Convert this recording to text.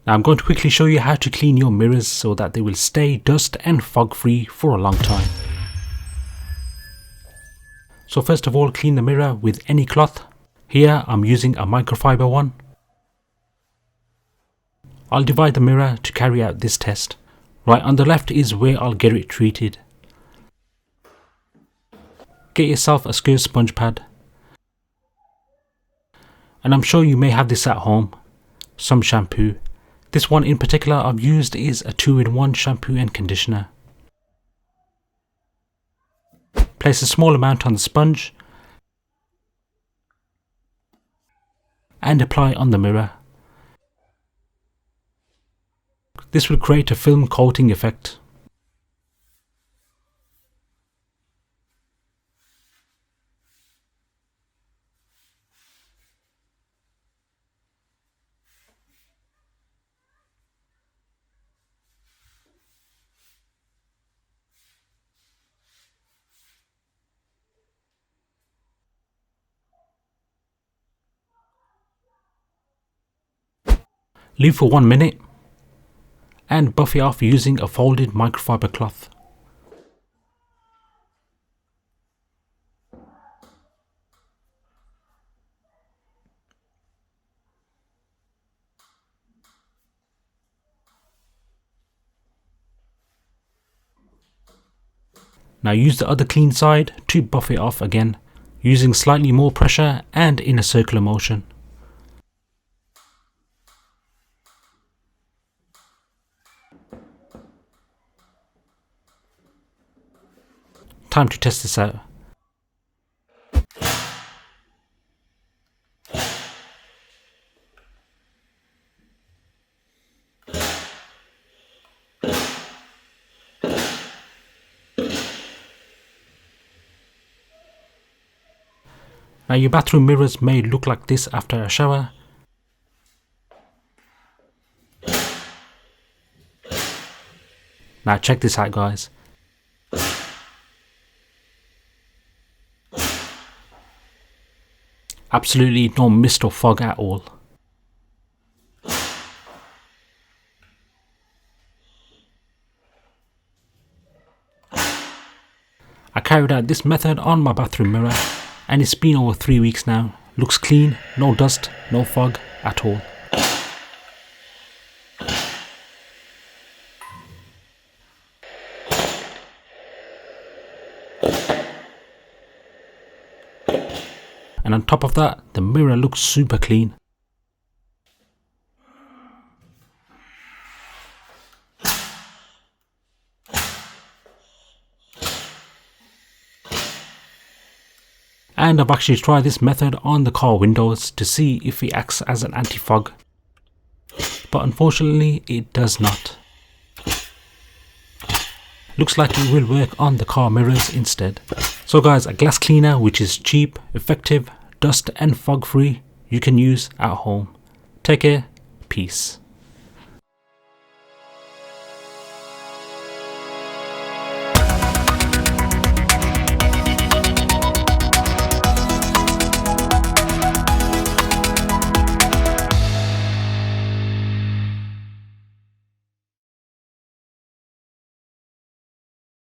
Now I'm going to quickly show you how to clean your mirrors so that they will stay dust and fog free for a long time. So first of all, clean the mirror with any cloth. Here I'm using a microfiber one. I'll divide the mirror to carry out this test. Right on the left is where I'll get it treated. Get yourself a square sponge pad. And I'm sure you may have this at home. Some shampoo. This one in particular I've used is a 2-in-1 shampoo and conditioner. Place a small amount on the sponge and apply on the mirror. This will create a film coating effect. Leave for 1 minute and buff it off using a folded microfiber cloth. Now use the other clean side to buff it off again, using slightly more pressure and in a circular motion. Time to test this out. Now your bathroom mirrors may look like this after a shower. Now check this out, guys. Absolutely no mist or fog at all. I carried out this method on my bathroom mirror and it's been over 3 weeks now. Looks clean, no dust, no fog at all. And on top of that, the mirror looks super clean. And I've actually tried this method on the car windows to see if it acts as an anti-fog. But unfortunately, it does not. Looks like it will work on the car mirrors instead. So guys, a glass cleaner which is cheap, effective, dust and fog free, you can use at home. Take care, peace.